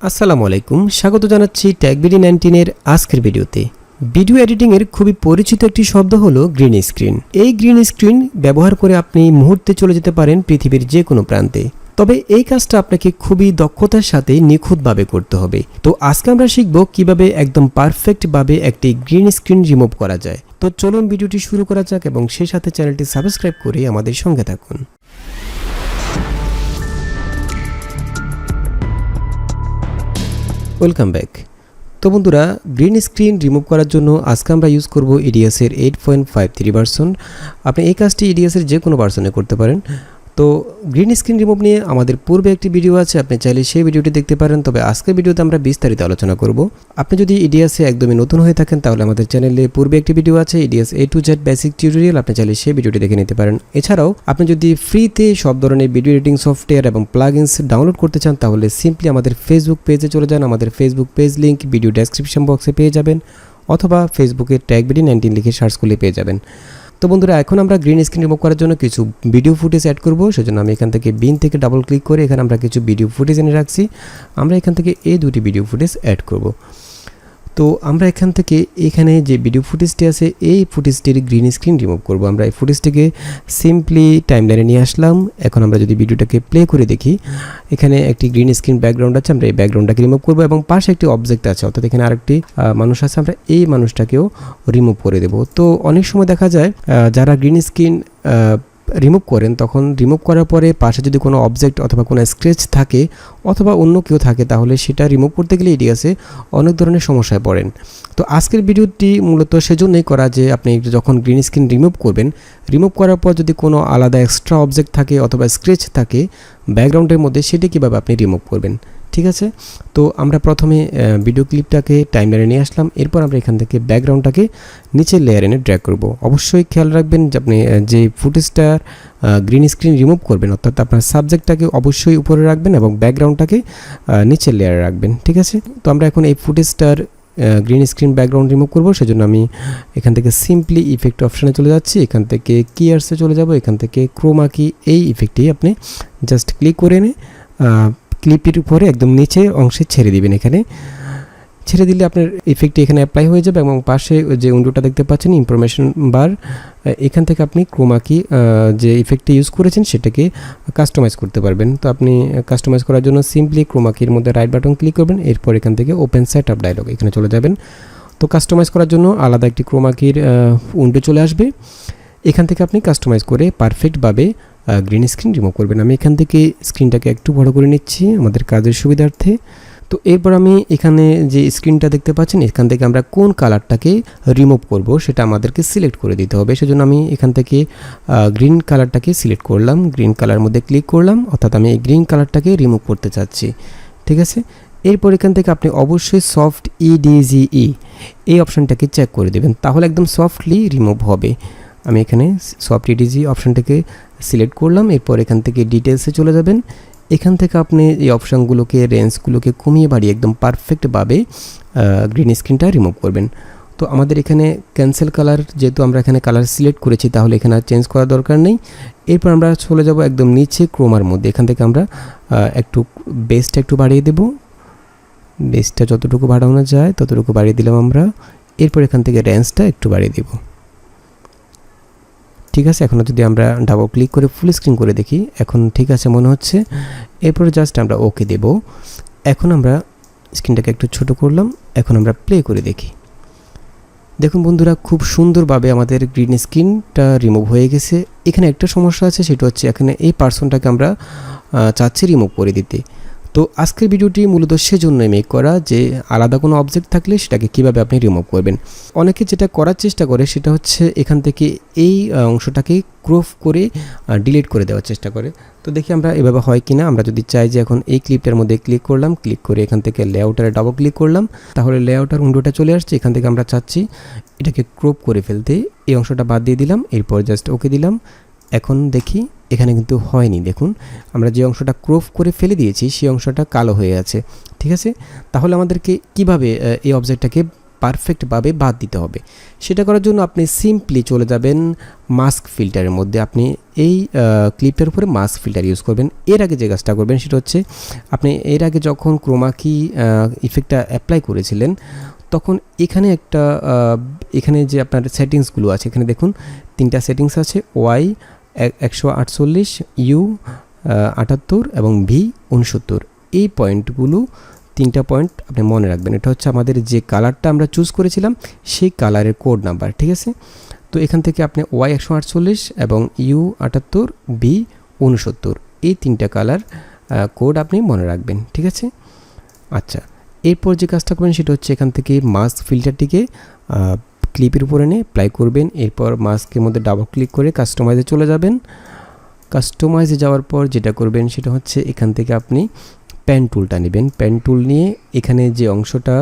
আসসালামু আলাইকুম, স্বাগত জানাচ্ছি টেকবিডি 19 এর আজকের ভিডিওতে। ভিডিও এডিটিং এর খুবই পরিচিত একটি শব্দ হলো গ্রিন স্ক্রিন। এই গ্রিন স্ক্রিন ব্যবহার করে আপনি মুহূর্তে চলে যেতে পারেন পৃথিবীর যে কোনো প্রান্তে। তবে এই কাজটা আপনাকে খুবই দক্ষতার সাথে নিখুঁতভাবে করতে হবে। তো আজকে আমরা শিখব কিভাবে একদম পারফেক্টভাবে একটি গ্রিন স্ক্রিন রিমুভ করা যায়। তো চলুন ভিডিওটি শুরু করা যাক এবং সেই সাথে চ্যানেলটি সাবস্ক্রাইব করে আমাদের সঙ্গে থাকুন। Welcome back. তো বন্ধুরা, গ্রিন স্ক্রিন রিমুভ করার জন্য আজকে আমরা ইউজ করব এডিয়াসের 8.53 ভার্সন। আপনি এই কাজটি এডিয়াসের যে কোনো ভার্সনে করতে পারেন। তো গ্রিন স্ক্রিন রিমুভ নিয়ে আমাদের পূর্বে একটি ভিডিও আছে, আপনি চাইলে সেই ভিডিওটি দেখতে পারেন। তবে আজকের ভিডিওতে আমরা বিস্তারিত আলোচনা করব। আপনি যদি এডিয়াসে একদমই নতুন হয়ে থাকেন তাহলে আমাদের চ্যানেলে পূর্বে একটি ভিডিও আছে, এডিয়াস A to Z basic tutorial, আপনি চাইলে সেই ভিডিওটি দেখে নিতে পারেন। এছাড়াও আপনি যদি ফ্রিতে সব ধরনের ভিডিও এডিটিং সফটওয়্যার এবং প্লাগইনস ডাউনলোড করতে চান তাহলে সিম্পলি আমাদের ফেসবুক পেজে চলে যান। আমাদের Facebook page link video description বক্সে পেয়ে যাবেন, অথবা ফেসবুকে টেকবিডি19 লিখে সার্চ করলে পেয়ে যাবেন। তো বন্ধুরা, এখন আমরা গ্রিন স্ক্রিন রিমুভ করার জন্য কিছু ভিডিও ফুটেজ অ্যাড করব। সেজন্য আমি এখান থেকে বিন থেকে ডাবল ক্লিক করে এখানে আমরা কিছু ভিডিও ফুটেজ এনে রাখছি। আমরা এখান থেকে এই দুটি ভিডিও ফুটেজ অ্যাড করব। তো আমরা এখান থেকে এখানে যে ভিডিও ফুটেজটি আছে এই ফুটেজটির গ্রিন স্ক্রিন রিমুভ করব। আমরা এই ফুটেজটিকে সিম্পলি টাইমলাইনে নিয়ে আসলাম। এখন আমরা যদি ভিডিওটাকে প্লে করে দেখি, এখানে একটি গ্রিন স্ক্রিন ব্যাকগ্রাউন্ড আছে, আমরা এই ব্যাকগ্রাউন্ডটাকে রিমুভ করব এবং পাশে একটি অবজেক্ট আছে, অর্থাৎ এখানে আরেকটি মানুষ আছে, আমরা এই মানুষটাকেও রিমুভ করে দেব। তো অনেক সময় দেখা যায় যারা গ্রিন স্ক্রিন রিমুভ করেন তখন রিমুভ করার পরে পাশে যদি কোনো অবজেক্ট অথবা কোনো স্ক্র্যাচ থাকে অথবা অন্য কেউ থাকে তাহলে সেটা রিমুভ করতে গেলে এডিয়াসে অনেক ধরনের সমস্যায় পড়েন। তো আজকের ভিডিওটি মূলত সেজন্যই করা যে আপনি যখন গ্রিন স্ক্রিন রিমুভ করবেন, রিমুভ করার পর যদি কোনো আলাদা এক্সট্রা অবজেক্ট থাকে অথবা স্ক্র্যাচ থাকে ব্যাকগ্রাউন্ডের মধ্যে, সেটি কীভাবে আপনি রিমুভ করবেন। ঠিক আছে, তো আমরা প্রথমে ভিডিও ক্লিপটাকে টাইমলাইনে নিয়ে আসলাম। এরপর আমরা এখান থেকে ব্যাকগ্রাউন্ডটাকে নিচের লেয়ার এনে ড্র্যাগ করব। অবশ্যই খেয়াল রাখবেন যে আপনি যে ফুটেজটার গ্রিন স্ক্রিন রিমুভ করবেন অর্থাৎ আপনার সাবজেক্টটাকে অবশ্যই উপরে রাখবেন এবং ব্যাকগ্রাউন্ডটাকে নিচের লেয়ারে রাখবেন। ঠিক আছে, তো আমরা এখন এই ফুটেজটার গ্রিন স্ক্রিন ব্যাকগ্রাউন্ড রিমুভ করব। সেজন্য আমি এখান থেকে সিম্পলি ইফেক্ট অপশানে চলে যাচ্ছি। এখান থেকে কিয়ার্সে চলে যাব। এখান থেকে ক্রোমা কি, এই ইফেক্টটি আপনি জাস্ট ক্লিক করে এনে ক্লিপের উপরে একদম নিচে অংশে ছেড়ে দিবেন। এখানে ছেড়ে দিলে আপনার ইফেক্টটি এখানে অ্যাপ্লাই হয়ে যাবে এবং পাশে যে উইন্ডোটা দেখতে পাচ্ছেন ইনফরমেশন বার, এখান থেকে আপনি ক্রোমা কি যে ইফেক্টটি ইউজ করেছেন সেটাকে কাস্টমাইজ করতে পারবেন। তো আপনি কাস্টমাইজ করার জন্য সিম্পলি ক্রোমা কির মধ্যে রাইট বাটন ক্লিক করবেন। এরপর এখান থেকে ওপেন সেট আপ ডায়লগ এখানে চলে যাবেন। তো কাস্টমাইজ করার জন্য আলাদা একটি ক্রোমা কির উইন্ডো চলে আসবে। এখান থেকে আপনি কাস্টমাইজ করে পারফেক্টভাবে গ্রিন স্ক্রিন রিমুভ করবেন। আমি এখান থেকে স্ক্রিনটাকে একটু বড় করে নিচ্ছি আমাদের কাজের সুবিধার্থে। তো এরপর আমি এখানে যে স্ক্রিনটা দেখতে পাচ্ছেন এখান থেকে আমরা কোন কালারটাকে রিমুভ করব সেটা আমাদেরকে সিলেক্ট করে দিতে হবে। সেজন্য আমি এখান থেকে গ্রিন কালারটাকে সিলেক্ট করলাম, গ্রিন কালার মধ্যে ক্লিক করলাম, অর্থাৎ আমি এই গ্রিন কালারটাকে রিমুভ করতে চাচ্ছি। ঠিক আছে, এরপর এখান থেকে আপনি অবশ্যই সফট EDGE এই অপশানটাকে চেক করে দেবেন, তাহলে একদম সফটলি রিমুভ হবে। আমি এখানে সফট EDGE অপশানটাকে সিলেক্ট করলাম। এরপর এখান থেকে ডিটেলসে চলে যাবেন। এখান থেকে আপনি এই অপশানগুলোকে রেঞ্জগুলোকে কমিয়ে বাড়িয়ে একদম পারফেক্টভাবে গ্রিন স্ক্রিনটা রিমুভ করবেন। তো আমাদের এখানে ক্যান্সেল কালার, যেহেতু আমরা এখানে কালার সিলেক্ট করেছি তাহলে এখানে আর চেঞ্জ করার দরকার নেই। এরপর আমরা চলে যাব একদম নিচে ক্রোমার মধ্যে। এখান থেকে আমরা একটু বেসটা একটু বাড়িয়ে দেব। বেসটা যতটুকু বাড়ানো যায় ততটুকু বাড়িয়ে দিলাম আমরা। এরপর এখান থেকে রেঞ্জটা একটু বাড়িয়ে দেব। ঠিক আছে, এখন যদি আমরা ডাবল ক্লিক করে ফুল স্ক্রিন করে দেখি এখন ঠিক আছে মনে হচ্ছে। এরপরে জাস্ট আমরা ওকে দেব। এখন আমরা স্ক্রিনটাকে একটু ছোট করলাম। এখন আমরা প্লে করে দেখি। দেখুন বন্ধুরা, খুব সুন্দরভাবে আমাদের গ্রিন স্ক্রিনটা রিমুভ হয়ে গেছে। এখানে একটা সমস্যা আছে, সেটা হচ্ছে এখানে এই পার্সনটাকে আমরা চাচ্ছি রিমুভ করে দিতে। তো আজকের ভিডিওটি মূলত সেজন্যই মেক করা যে আলাদা কোনো অবজেক্ট থাকলে সেটাকে কিভাবে আপনি রিমুভ করবেন। অনেকে যেটা করার চেষ্টা করে সেটা হচ্ছে এখান থেকে এই অংশটাকে ক্রপ করে ডিলিট করে দেওয়ার চেষ্টা করে। তো দেখি আমরা এভাবে হয় কিনা। আমরা যদি চাই যে এখন এই ক্লিপটার মধ্যে ক্লিক করলাম, ক্লিক করে এখান থেকে লেআউটারে ডাবল ক্লিক করলাম, তাহলে লেআউটার উইন্ডোটা চলে আসছে। এখান থেকে আমরা চাচ্ছি এটাকে ক্রপ করে ফেলতে, এই অংশটা বাদ দিয়ে দিলাম। এরপর জাস্ট ওকে দিলাম। এখন দেখি এখানে কিন্তু হয়নি। দেখুন আমরা যে অংশটা ক্রপ করে ফেলে দিয়েছি সেই অংশটা কালো হয়ে আছে। ঠিক আছে, তাহলে আমাদেরকে কিভাবে এই অবজেক্টটাকে পারফেক্টভাবে বাদ দিতে হবে। সেটা করার জন্য আপনি সিম্পলি চলে যাবেন মাস্ক ফিল্টারের মধ্যে। আপনি এই ক্লিপটার উপরে মাস্ক ফিল্টার ইউজ করবেন। এর আগে যে কাজটা করবেন সেটা হচ্ছে, আপনি এর আগে যখন ক্রোমা কি ইফেক্টটা অ্যাপ্লাই করেছিলেন তখন এখানে একটা এখানে যে আপনার সেটিংসগুলো আছে, এখানে দেখুন 3টা সেটিংস আছে, ওয়াই 148, ইউ 78 এবং ভি 69। এই পয়েন্টগুলো 3টা পয়েন্ট আপনি মনে রাখবেন। এটা হচ্ছে আমাদের যে কালারটা আমরা চুজ করেছিলাম সেই কালারের কোড নাম্বার, ঠিক আছে। তো এখান থেকে আপনি ওয়াই 148 এবং ইউ 78, ভি 69 এই 3টা কালার কোড আপনি মনে রাখবেন, ঠিক আছে। আচ্ছা, এরপর যে কাজটা করবেন সেটা হচ্ছে এখান থেকে মাস্ক ফিল্টারটিকে ক্লিপের উপরে নিয়ে অ্যাপ্লাই করবেন। এরপর মাস্কের মধ্যে ডাবল ক্লিক করে কাস্টমাইজে চলে যাবেন। কাস্টমাইজে যাওয়ার পর যেটা করবেন সেটা হচ্ছে এখান থেকে আপনি পেন টুলটা নেবেন। পেন টুল নিয়ে এখানে যে অংশটা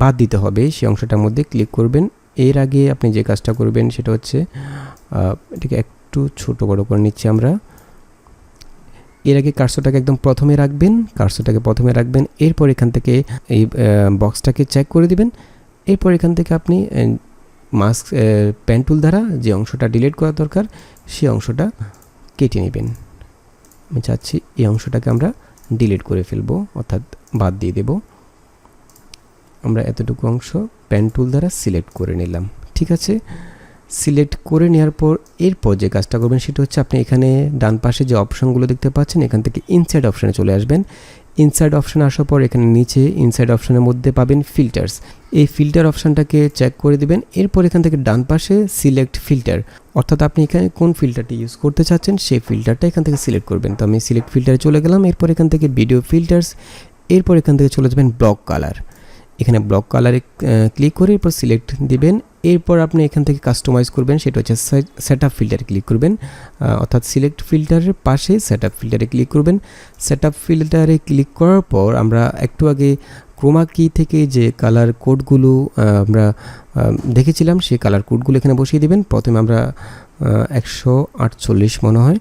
বাদ দিতে হবে সেই অংশটার মধ্যে ক্লিক করবেন। এর আগে আপনি যে কাজটা করবেন সেটা হচ্ছে এটাকে একটু ছোট বড় করে নিচ্ছি আমরা। এর আগে কার্সরটাকে একদম প্রথমে রাখবেন। এরপর এখান থেকে এই বক্সটাকে চেক করে দিবেন। এরপর এখান থেকে আপনি মাস্ক পেন টুল দ্বারা যে অংশটা ডিলিট করা দরকার সেই অংশটা কেটে নেবেন। আমি চাচ্ছি এই অংশটাকে আমরা ডিলিট করে ফেলবো, অর্থাৎ বাদ দিয়ে দেব। আমরা এতটুকু অংশ পেন টুল দ্বারা সিলেক্ট করে নিলাম, ঠিক আছে। সিলেক্ট করে নেওয়ার পর এরপর যে কাজটা করবেন সেটা হচ্ছে আপনি এখানে ডান পাশে যে অপশনগুলো দেখতে পাচ্ছেন এখান থেকে ইনসাইড অপশানে চলে আসবেন। ইনসাইড অপশানে আসার পর এখানে নিচে ইনসাইড অপশানের মধ্যে পাবেন ফিল্টার্স। এই ফিল্টার অপশানটাকে চেক করে দিবেন। এরপর এখান থেকে ডান পাশে সিলেক্ট ফিল্টার, অর্থাৎ আপনি এখানে কোন ফিল্টারটি ইউজ করতে চাচ্ছেন সেই ফিল্টারটা এখান থেকে সিলেক্ট করবেন। তো আমি সিলেক্ট ফিল্টারে চলে গেলাম। এরপর এখান থেকে ভিডিও ফিল্টার্স, এরপর এখান থেকে চলে যাবেন ব্লক কালার। এখানে ব্লক কালারে ক্লিক করে এরপর সিলেক্ট দিবেন। এরপর আপনি এখান থেকে কাস্টমাইজ করবেন, সেটা হচ্ছে সেটআপ ফিল্টারে ক্লিক করবেন, অর্থাৎ সিলেক্ট ফিল্টারের পাশে সেটআপ ফিল্টারে ক্লিক করবেন। সেটআপ ফিল্টারে ক্লিক করার পর আমরা একটু আগে ক্রোমা কি থেকে যে কালার কোডগুলো আমরা দেখেছিলাম সেই কালার কোডগুলো এখানে বসিয়ে দিবেন। প্রথমে আমরা 148 মনে হয়,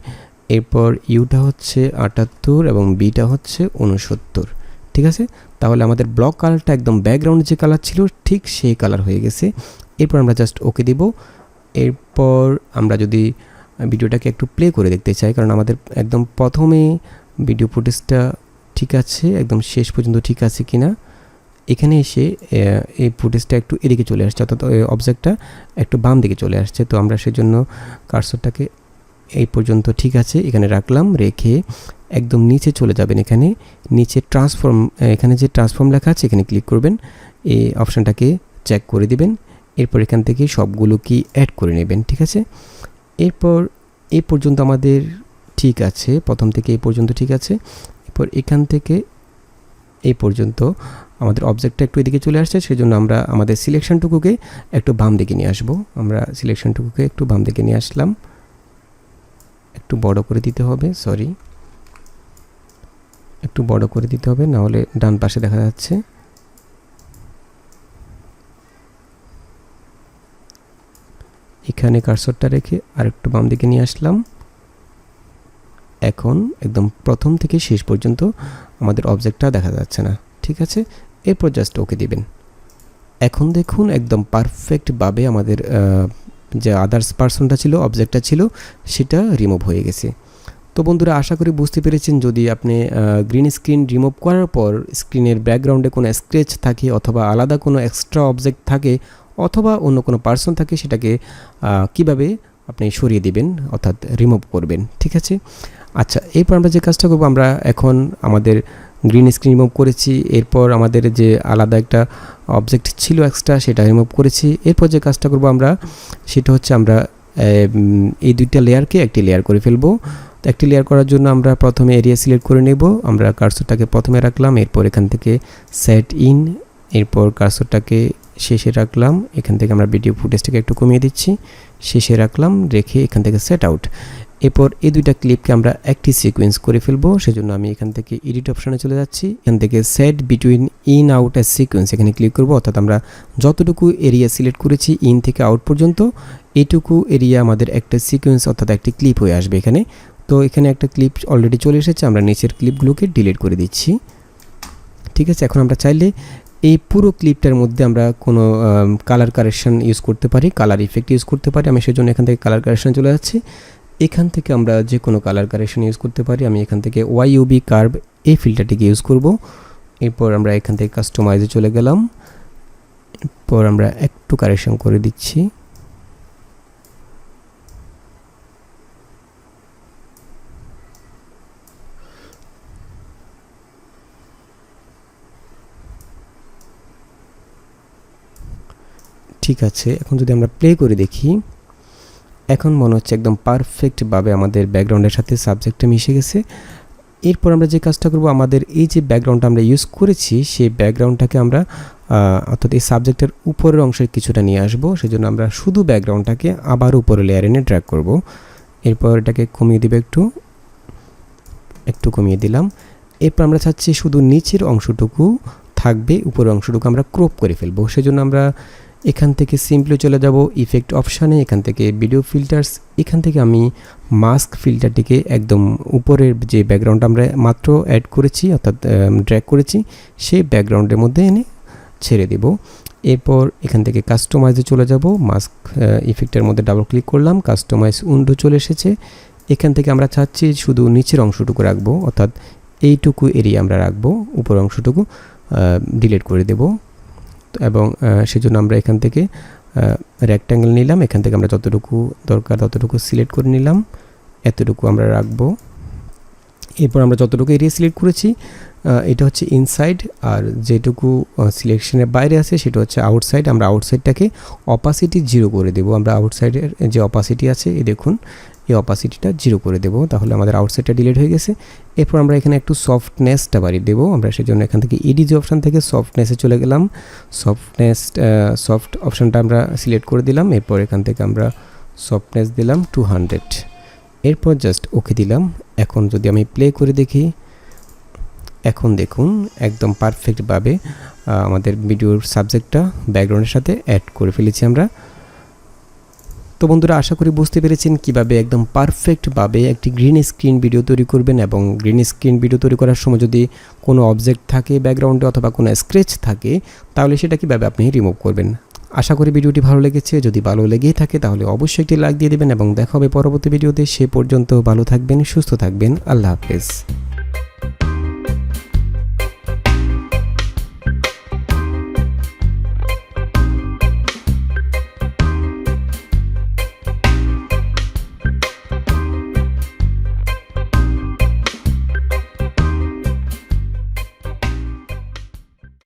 এরপর ইউটা হচ্ছে 78 এবং বিটা হচ্ছে 69, ঠিক আছে। তাহলে আমাদের ব্লক কালারটা একদম ব্যাকগ্রাউন্ড যে কালার ছিল ঠিক সেই কালার হয়ে গেছে। এরপর আমরা জাস্ট ওকে দিব। এরপর আমরা যদি ভিডিওটাকে একটু প্লে করে দেখতে চাই, কারণ আমাদের একদম প্রথমে ভিডিও ফুটেজটা ঠিক আছে, একদম শেষ পর্যন্ত ঠিক আছে কিনা, এখানে এসে এই ফুটেজটা একটু এদিকে চলে আসছে, অর্থাৎ অবজেক্টটা একটু বাম দিকে চলে আসছে। তো আমরা সেজন্য কার্সরটাকে এই পর্যন্ত ঠিক আছে এখানে রাখলাম, রেখে একদম নিচে চলে যাবেন। এখানে নিচে ট্রান্সফর্ম, এখানে যে ট্রান্সফর্ম লেখা আছে এখানে ক্লিক করবেন, এই অপশানটাকে চেক করে দিবেন। এরপর এখান থেকে সবগুলো কি অ্যাড করে নেবেন, ঠিক আছে। এরপর এই পর্যন্ত আমাদের ঠিক আছে, প্রথম থেকে এই পর্যন্ত ঠিক আছে। এরপর এখান থেকে এই পর্যন্ত আমাদের অবজেক্টটা একটু এদিকে চলে আসছে, সেজন্য আমরা আমাদের সিলেকশনটুকুকে একটু বাম দিকে নিয়ে আসবো। আমরা সিলেকশনটুকুকে একটু বাম দিকে নিয়ে আসলাম, একটু বড় করে দিতে হবে, একটু বড় করে দিতে হবে, না হলে ডান পাশে দেখা যাচ্ছে। এখানে কার্সরটা রেখে আরেকটু বাম দিকে নিয়ে আসলাম। এখন একদম প্রথম থেকে শেষ পর্যন্ত আমাদের অবজেক্টটা দেখা যাচ্ছে না, ঠিক আছে। এরপর জাস্ট ওকে দিবেন। এখন দেখুন একদম পারফেক্টভাবে আমাদের যে আদার্স পার্সনটা ছিল, অবজেক্টটা ছিল, সেটা রিমুভ হয়ে গেছে। তো বন্ধুরা, আশা করি বুঝতে পেরেছেন। যদি আপনি গ্রিন স্ক্রিন রিমুভ করার পর স্ক্রিনের ব্যাকগ্রাউন্ডে কোনো স্ক্র্যাচ থাকে অথবা আলাদা কোনো এক্সট্রা অবজেক্ট থাকে অথবা অন্য কোনো পার্সন থাকে, সেটাকে কিভাবে আপনি সরিয়ে দিবেন অর্থাৎ রিমুভ করবেন, ঠিক আছে। আচ্ছা, এরপর আমরা যে কাজটা করব, আমরা এখন আমাদের গ্রিন স্ক্রিন রিমুভ করেছি, এরপর আমাদের যে আলাদা একটা অবজেক্ট ছিল এক্সট্রা সেটা রিমুভ করেছি। এরপর যে কাজটা করব আমরা সেটা হচ্ছে আমরা এই দুইটা লেয়ারকে একটি লেয়ার করে ফেলবো। তো একটি লেয়ার করার জন্য আমরা প্রথমে এরিয়া সিলেক্ট করে নেব। আমরা কার্সরটাকে প্রথমে রাখলাম, এরপর এখান থেকে সেট ইন, এরপর কার্সরটাকে শেষে রাখলাম। এখান থেকে আমরা ভিডিও ফুটেজটাকে একটু কমিয়ে দিচ্ছি, শেষে রাখলাম, রেখে এখান থেকে সেট আউট। এরপর এই দুইটা ক্লিপকে আমরা একটি সিকোয়েন্স করে ফেলবো। সেজন্য আমি এখান থেকে এডিট অপশানে চলে যাচ্ছি। এখান থেকে set between in out A sequence এখানে ক্লিক করব, অর্থাৎ আমরা যতটুকু এরিয়া সিলেক্ট করেছি ইন থেকে আউট পর্যন্ত এইটুকু এরিয়া আমাদের একটা সিকোয়েন্স অর্থাৎ একটি ক্লিপ হয়ে আসবে এখানে। তো এখানে একটা ক্লিপ অলরেডি চলে এসেছে, আমরা নিচের ক্লিপগুলোকে ডিলিট করে দিচ্ছি, ঠিক আছে। এখন আমরা চাইলে এই পুরো ক্লিপটার মধ্যে আমরা কোনো কালার কারেকশন ইউজ করতে পারি, কালার ইফেক্ট ইউজ করতে পারি। আমি সেজন্য এখান থেকে কালার কারেকশন চলে যাচ্ছি। এখান থেকে আমরা যে কোনো কালার কারেকশন ইউজ করতে পারি। আমি এখান থেকে YUB কার্ভ এই ফিল্টারটিকে ইউজ করব। এরপর আমরা এখান থেকে কাস্টমাইজে চলে গেলাম। এরপর আমরা একটু কারেকশন করে দিচ্ছি। ঠিক আছে, এখন যদি আমরা প্লে করে দেখি, এখন মনে হচ্ছে একদম পারফেক্টভাবে আমাদের ব্যাকগ্রাউন্ডের সাথে সাবজেক্টটা মিশে গেছে। এরপর আমরা যে কাজটা করব, আমাদের এই যে ব্যাকগ্রাউন্ডটা আমরা ইউজ করেছি সেই ব্যাকগ্রাউন্ডটাকে আমরা অর্থাৎ এই সাবজেক্টের উপরের অংশের কিছুটা নিয়ে আসবো। সেজন্য আমরা শুধু ব্যাকগ্রাউন্ডটাকে আবার উপরে লেয়ার এনে ড্র্যাগ করব। এরপর এটাকে কমিয়ে দিব, একটু কমিয়ে দিলাম। এরপর আমরা চাচ্ছি শুধু নিচের অংশটুকু থাকবে, উপরের অংশটুকু আমরা ক্রপ করে ফেলবো। সেজন্য আমরা এখান থেকে সিম্পলি চলে যাব ইফেক্ট অপশানে, এখান থেকে ভিডিও ফিল্টার্স, এখান থেকে আমি মাস্ক ফিল্টারটিকে একদম উপরের যে ব্যাকগ্রাউন্ড আমরা মাত্র অ্যাড করেছি অর্থাৎ ড্র্যাগ করেছি সেই ব্যাকগ্রাউন্ডের মধ্যে এনে ছেড়ে দেব। এরপর এখান থেকে কাস্টমাইজে চলে যাব, মাস্ক ইফেক্টের মধ্যে ডাবল ক্লিক করলাম, কাস্টমাইজ উইন্ডো চলে এসেছে। এখান থেকে আমরা চাচ্ছি শুধু নিচের অংশটুকু রাখবো, অর্থাৎ এইটুকু এরিয়া আমরা রাখবো, উপরের অংশটুকু ডিলিট করে দেব। এবং সেজন্য আমরা এখান থেকে রেক্ট্যাঙ্গেল নিলাম, এখান থেকে আমরা যতটুকু দরকার ততটুকু সিলেক্ট করে নিলাম, এতটুকু আমরা রাখবো। এরপর আমরা যতটুকু এরিয়া সিলেক্ট করেছি এটা হচ্ছে ইনসাইড, আর যেটুকু সিলেকশনের বাইরে আছে সেটা হচ্ছে আউটসাইড। আমরা আউটসাইডটাকে অপাসিটি 0 করে দেব। আমরা আউটসাইডের যে অপাসিটি আছে এই দেখুন, এই অপাসিটিটা 0 করে দেব, তাহলে আমাদের আউটসাইডটা ডিলিট হয়ে গেছে। এরপর আমরা এখানে একটু সফটনেসটা বাড়িয়ে দেবো। আমরা সেজন্য এখান থেকে এডিজ অপশান থেকে সফটনেসে চলে গেলাম, সফট অপশানটা আমরা সিলেক্ট করে দিলাম। এরপর এখান থেকে আমরা সফটনেস দিলাম 200, এরপর জাস্ট ওকে দিলাম। এখন যদি আমি প্লে করে দেখি, এখন দেখুন একদম পারফেক্টভাবে আমাদের ভিডিওর সাবজেক্টটা ব্যাকগ্রাউন্ডের সাথে অ্যাড করে ফেলেছি আমরা। তো বন্ধুরা, আশা করি বুঝতে পেরেছেন কিভাবে একদম পারফেক্টভাবে একটি গ্রিন স্ক্রিন ভিডিও তৈরি করবেন। এবং গ্রিন স্ক্রিন ভিডিও তৈরি করার সময় যদি কোনো অবজেক্ট থাকে ব্যাকগ্রাউন্ডে অথবা কোনো স্ক্র্যাচ থাকে তাহলে সেটা কিভাবে আপনি রিমুভ করবেন। আশা করি ভিডিওটি ভালো লেগেছে। যদি ভালো লেগেই থাকে তাহলে অবশ্যই একটি লাইক দিয়ে দেবেন এবং দেখা হবে পরবর্তী ভিডিওতে। সে পর্যন্ত ভালো থাকবেন, সুস্থ থাকবেন। আল্লাহ হাফেজ।